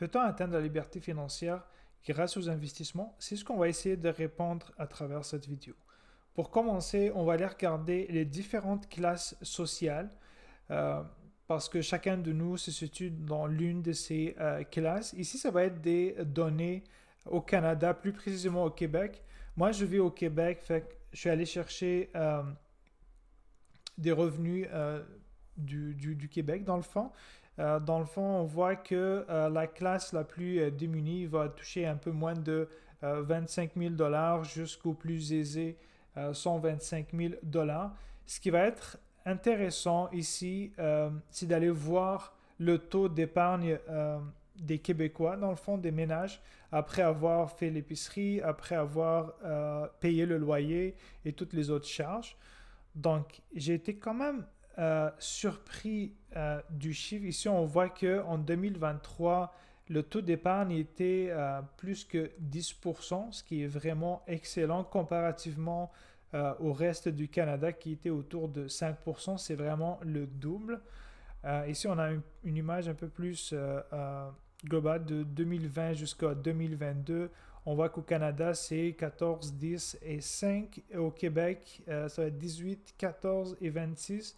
Peut-on atteindre la liberté financière grâce aux investissements? C'est ce qu'on va essayer de répondre à travers cette vidéo. Pour commencer, on va aller regarder les différentes classes sociales euh, parce que chacun de nous se situe dans l'une de ces classes. Ici, ça va être des données au Canada, plus précisément au Québec. Moi, je vis au Québec, fait que je suis allé chercher des revenus du Québec, dans le fond. Dans le fond, on voit que la classe la plus démunie va toucher un peu moins de 25 000 dollars jusqu'au plus aisé 125 000 dollars. Ce qui va être intéressant ici, c'est d'aller voir le taux d'épargne des Québécois, dans le fond, des ménages, après avoir fait l'épicerie, après avoir payé le loyer et toutes les autres charges. Donc, j'ai été quand même surpris du chiffre. Ici, on voit qu'en 2023, le taux d'épargne était plus que 10%, ce qui est vraiment excellent comparativement au reste du Canada qui était autour de 5%. C'est vraiment le double. Ici, on a une image un peu plus globale de 2020 jusqu'à 2022. On voit qu'au Canada, c'est 14, 10 et 5. Et au Québec, ça va être 18, 14 et 26.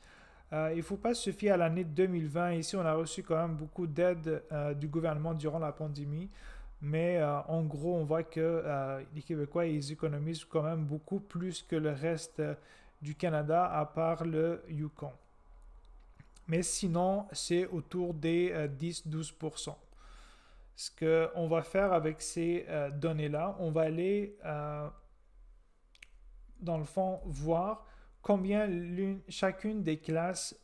Il ne faut pas se fier à l'année 2020. Ici, on a reçu quand même beaucoup d'aide du gouvernement durant la pandémie. Mais en gros, on voit que les Québécois, ils économisent quand même beaucoup plus que le reste du Canada, à part le Yukon. Mais sinon, c'est autour des 10-12%. Ce qu'on va faire avec ces données-là, on va aller, dans le fond, voir combien chacune des classes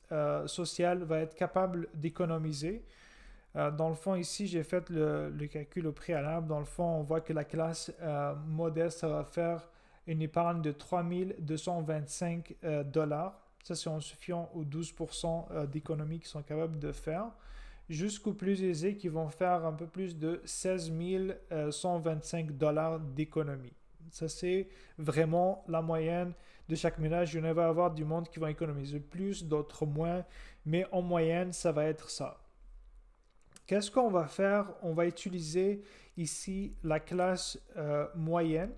sociales va être capable d'économiser. Dans le fond, ici, j'ai fait le calcul au préalable. Dans le fond, on voit que la classe modeste, ça va faire une épargne de 3 225 dollars. Ça, c'est en se fiant aux 12% d'économies qu'ils sont capables de faire. Jusqu'aux plus aisés qui vont faire un peu plus de 16 125 dollars d'économie. Ça, c'est vraiment la moyenne de chaque ménage. Il y en va avoir du monde qui va économiser plus, d'autres moins, mais en moyenne, ça va être ça. Qu'est-ce qu'on va faire? On va utiliser ici la classe moyenne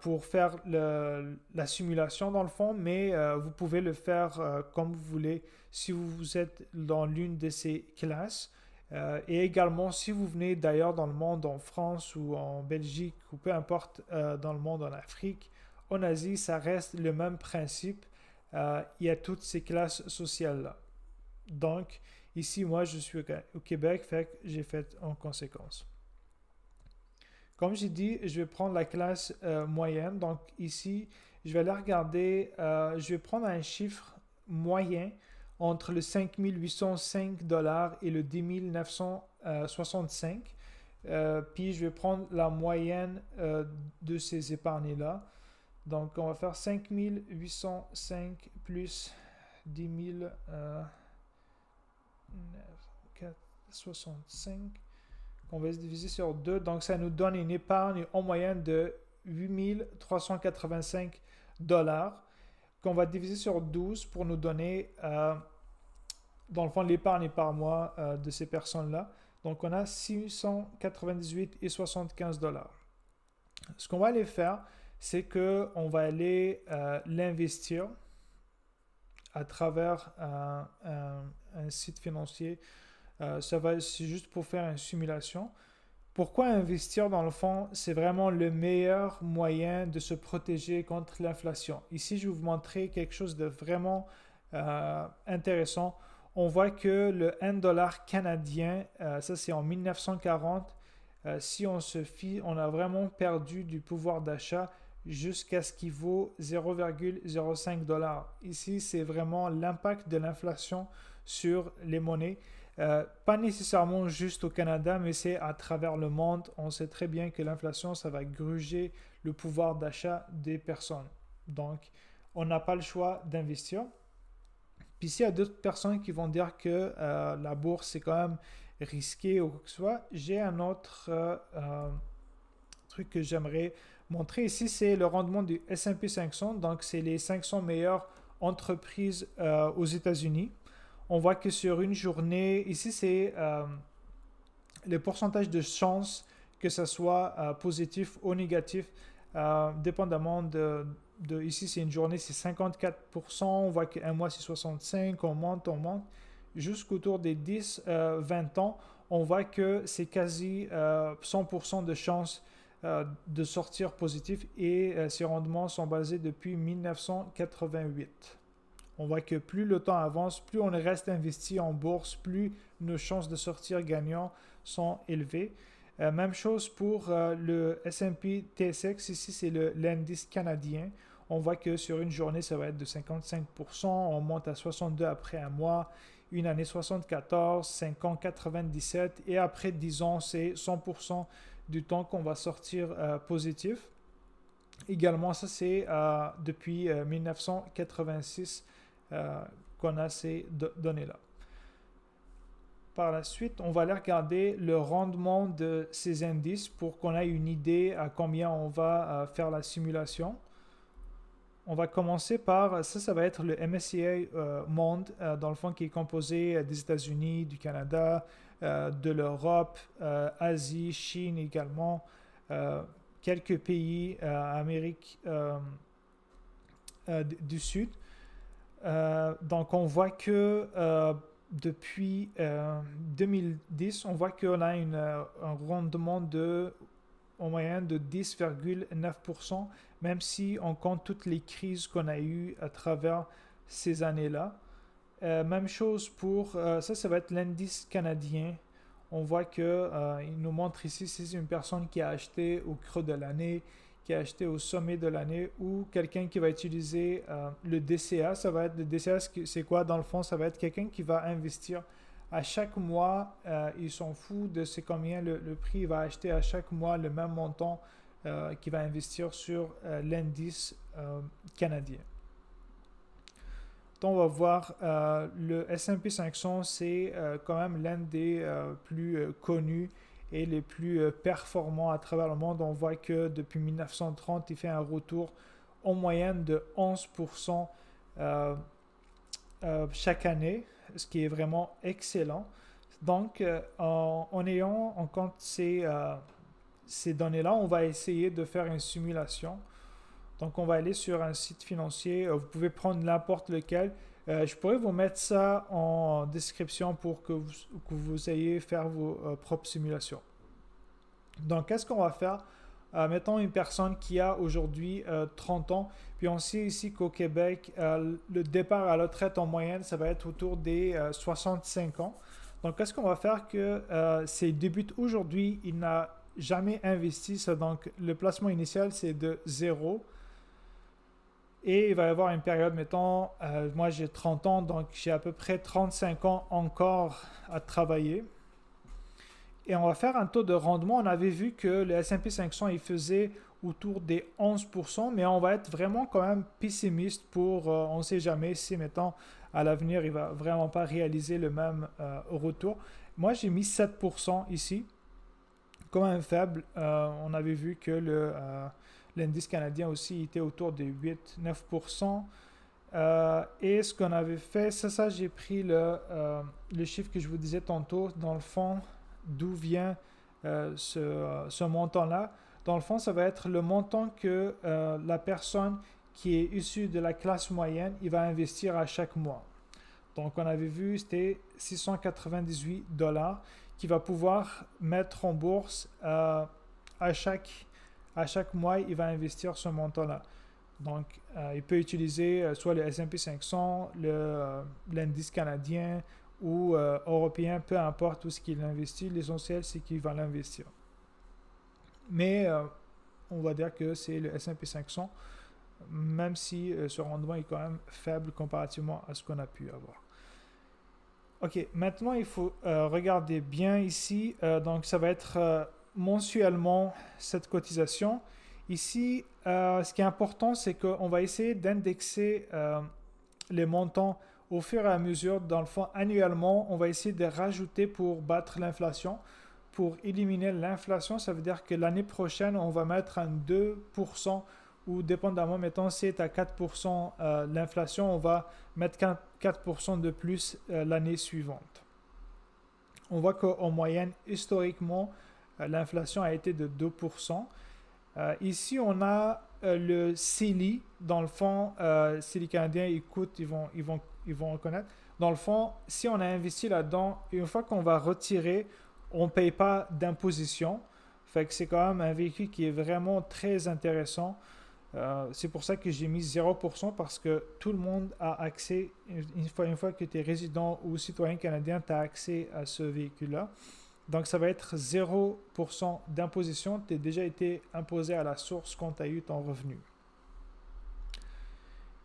pour faire la simulation dans le fond, mais vous pouvez le faire comme vous voulez si vous êtes dans l'une de ces classes. Et également, si vous venez d'ailleurs dans le monde, en France ou en Belgique, ou peu importe dans le monde, en Afrique, en Asie, ça reste le même principe. Il y a toutes ces classes sociales-là. Donc, ici, moi, je suis au Québec, fait que j'ai fait en conséquence. Comme j'ai dit, je vais prendre la classe moyenne. Donc ici, je vais aller regarder, je vais prendre un chiffre moyen entre le 5 805 dollars et le 10 965. Puis je vais prendre la moyenne de ces épargnés-là. Donc on va faire 5 805 plus 10 965. On va se diviser sur 2. Donc, ça nous donne une épargne en moyenne de 8 385 dollars qu'on va diviser sur 12 pour nous donner, dans le fond, l'épargne par mois de ces personnes-là. Donc, on a 698,75 dollars. Ce qu'on va aller faire, c'est qu'on va aller l'investir à travers un site financier. C'est juste pour faire une simulation. Pourquoi investir dans le fond? C'est vraiment le meilleur moyen de se protéger contre l'inflation. Ici, je vais vous montrer quelque chose de vraiment intéressant. On voit que le 1 dollar canadien, ça c'est en 1940, si on se fie, on a vraiment perdu du pouvoir d'achat jusqu'à ce qu'il vaut 0,05 dollars. Ici, c'est vraiment l'impact de l'inflation sur les monnaies. Pas nécessairement juste au Canada, mais c'est à travers le monde. On sait très bien que l'inflation, ça va gruger le pouvoir d'achat des personnes. Donc, on n'a pas le choix d'investir. Puis s'il y a d'autres personnes qui vont dire que la bourse, c'est quand même risqué ou quoi que ce soit, j'ai un autre truc que j'aimerais montrer ici, c'est le rendement du S&P 500. Donc, c'est les 500 meilleures entreprises aux États-Unis. On voit que sur une journée, ici c'est le pourcentage de chance que ce soit positif ou négatif, dépendamment ici c'est une journée, c'est 54%, on voit qu'un mois c'est 65%, on monte, jusqu'autour des 10-20 ans, on voit que c'est quasi 100% de chance de sortir positif et ces rendements sont basés depuis 1988. On voit que plus le temps avance, plus on reste investi en bourse, plus nos chances de sortir gagnants sont élevées. Même chose pour le S&P TSX, ici c'est l'indice canadien. On voit que sur une journée, ça va être de 55%, on monte à 62 après un mois, une année 74, 5 ans 97, et après 10 ans, c'est 100% du temps qu'on va sortir positif. Également, ça c'est depuis 1986 qu'on a ces données-là. Par la suite, on va aller regarder le rendement de ces indices pour qu'on ait une idée à combien on va faire la simulation. On va commencer par, ça va être le MSCI Monde, dans le fond qui est composé des États-Unis, du Canada, de l'Europe, Asie, Chine également, quelques pays Amérique du Sud. Donc on voit que depuis 2010, on voit qu'on a un rendement en moyenne de 10,9%, même si on compte toutes les crises qu'on a eues à travers ces années-là. Même chose pour, ça va être l'indice canadien. On voit qu'il nous montre ici, si c'est une personne qui a acheté au creux de l'année, qui a acheté au sommet de l'année, ou quelqu'un qui va utiliser le DCA. Ça va être le DCA, c'est quoi dans le fond? Ça va être quelqu'un qui va investir à chaque mois. Il s'en fout de c'est combien le prix. Il va acheter à chaque mois le même montant qu'il va investir sur l'indice canadien. Donc on va voir le S&P 500, c'est quand même l'un des plus connus et les plus performants à travers le monde. On voit que depuis 1930, il fait un retour en moyenne de 11% chaque année, ce qui est vraiment excellent. Donc, en ayant en compte ces données-là, on va essayer de faire une simulation. Donc, on va aller sur un site financier. Vous pouvez prendre n'importe lequel. Je pourrais vous mettre ça en description pour que vous ayez faire vos propres simulations. Donc, qu'est-ce qu'on va faire? Mettons une personne qui a aujourd'hui 30 ans, puis on sait ici qu'au Québec, le départ à la retraite en moyenne, ça va être autour des 65 ans. Donc, qu'est-ce qu'on va faire que s'il débute aujourd'hui, il n'a jamais investi. Ça, donc, le placement initial, c'est de 0. Et il va y avoir une période, mettons, moi j'ai 30 ans, donc j'ai à peu près 35 ans encore à travailler. Et on va faire un taux de rendement. On avait vu que le S&P 500, il faisait autour des 11%, mais on va être vraiment quand même pessimiste pour, on ne sait jamais si, mettons, à l'avenir, il ne va vraiment pas réaliser le même retour. Moi, j'ai mis 7% ici, quand même faible. On avait vu que l'indice canadien aussi était autour de 8-9%. Et ce qu'on avait fait, ça j'ai pris le chiffre que je vous disais tantôt, dans le fond, d'où vient ce montant-là. Dans le fond, ça va être le montant que la personne qui est issue de la classe moyenne, il va investir à chaque mois. Donc, on avait vu, c'était 698$ qu'il va pouvoir mettre en bourse à chaque mois, il va investir ce montant-là. Donc, il peut utiliser soit le S&P 500, l'indice canadien ou européen, peu importe où ce qu'il investit. L'essentiel, c'est qu'il va l'investir. Mais on va dire que c'est le S&P 500, même si ce rendement est quand même faible comparativement à ce qu'on a pu avoir. Ok, maintenant, il faut regarder bien ici. Donc, ça va être mensuellement cette cotisation. Ici, ce qui est important, c'est qu'on va essayer d'indexer les montants au fur et à mesure. Dans le fond, annuellement, on va essayer de rajouter pour battre l'inflation. Pour éliminer l'inflation, ça veut dire que l'année prochaine, on va mettre un 2% ou dépendamment, mettons, si c'est à 4% l'inflation, on va mettre 4% de plus l'année suivante. on voit qu'en moyenne, historiquement, l'inflation a été de 2%. Ici, on a le CELI. Dans le fond, si les Canadiens écoutent, ils vont reconnaître. Dans le fond, si on a investi là-dedans, une fois qu'on va retirer, on ne paye pas d'imposition. Fait que c'est quand même un véhicule qui est vraiment très intéressant. C'est pour ça que j'ai mis 0% parce que tout le monde a accès, une fois que tu es résident ou citoyen canadien, tu as accès à ce véhicule-là. Donc, ça va être 0% d'imposition. Tu as déjà été imposé à la source quand tu as eu ton revenu.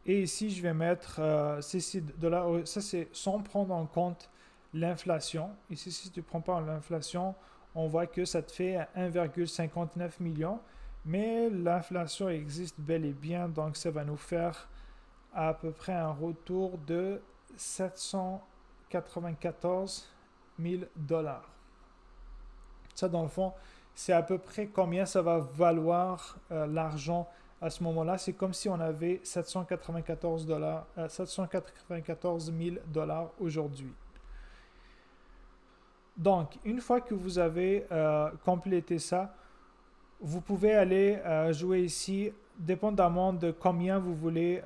Et ici, je vais mettre $. Ça, c'est sans prendre en compte l'inflation. Ici, si tu ne prends pas l'inflation, on voit que ça te fait 1,59 million. Mais l'inflation existe bel et bien, donc ça va nous faire à peu près un retour de 794 000 $. Ça, dans le fond, c'est à peu près combien ça va valoir l'argent à ce moment-là. C'est comme si on avait 794 000 $ aujourd'hui. Donc, une fois que vous avez complété ça, vous pouvez aller jouer ici, dépendamment de combien vous voulez,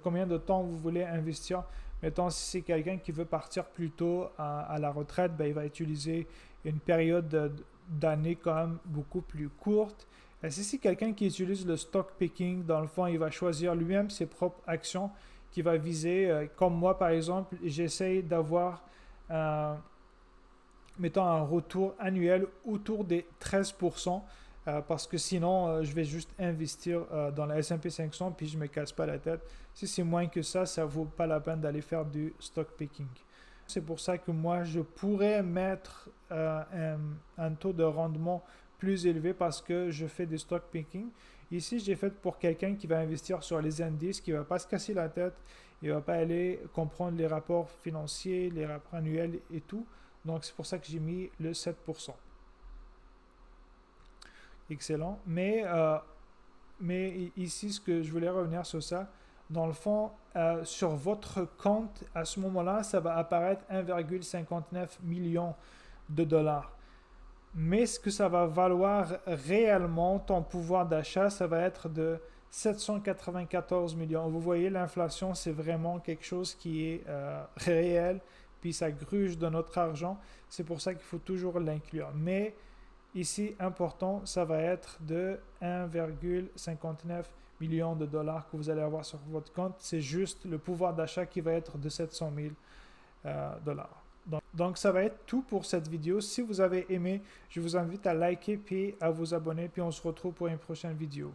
combien de temps vous voulez investir. Mettons, si c'est quelqu'un qui veut partir plus tôt à la retraite, ben, il va utiliser une période d'année quand même beaucoup plus courte. Et si c'est quelqu'un qui utilise le stock picking, dans le fond, il va choisir lui-même ses propres actions qu'il va viser. Comme moi, par exemple, j'essaye d'avoir mettons un retour annuel autour des 13%. Parce que sinon, je vais juste investir dans la S&P 500 puis je ne me casse pas la tête. Si c'est moins que ça ne vaut pas la peine d'aller faire du stock picking. C'est pour ça que moi, je pourrais mettre un taux de rendement plus élevé parce que je fais du stock picking. Ici, j'ai fait pour quelqu'un qui va investir sur les indices, qui ne va pas se casser la tête, il ne va pas aller comprendre les rapports financiers, les rapports annuels et tout. Donc, c'est pour ça que j'ai mis le 7%. Excellent. Mais ici, ce que je voulais revenir sur ça, dans le fond, sur votre compte, à ce moment-là, ça va apparaître 1,59 million de $. Mais ce que ça va valoir réellement, ton pouvoir d'achat, ça va être de 794 millions. Vous voyez, l'inflation, c'est vraiment quelque chose qui est réel, puis ça gruge de notre argent. C'est pour ça qu'il faut toujours l'inclure. Mais ici, important, ça va être de 1,59 million de $ que vous allez avoir sur votre compte. C'est juste le pouvoir d'achat qui va être de 700 000 $. Donc, ça va être tout pour cette vidéo. Si vous avez aimé, je vous invite à liker puis à vous abonner. Puis on se retrouve pour une prochaine vidéo.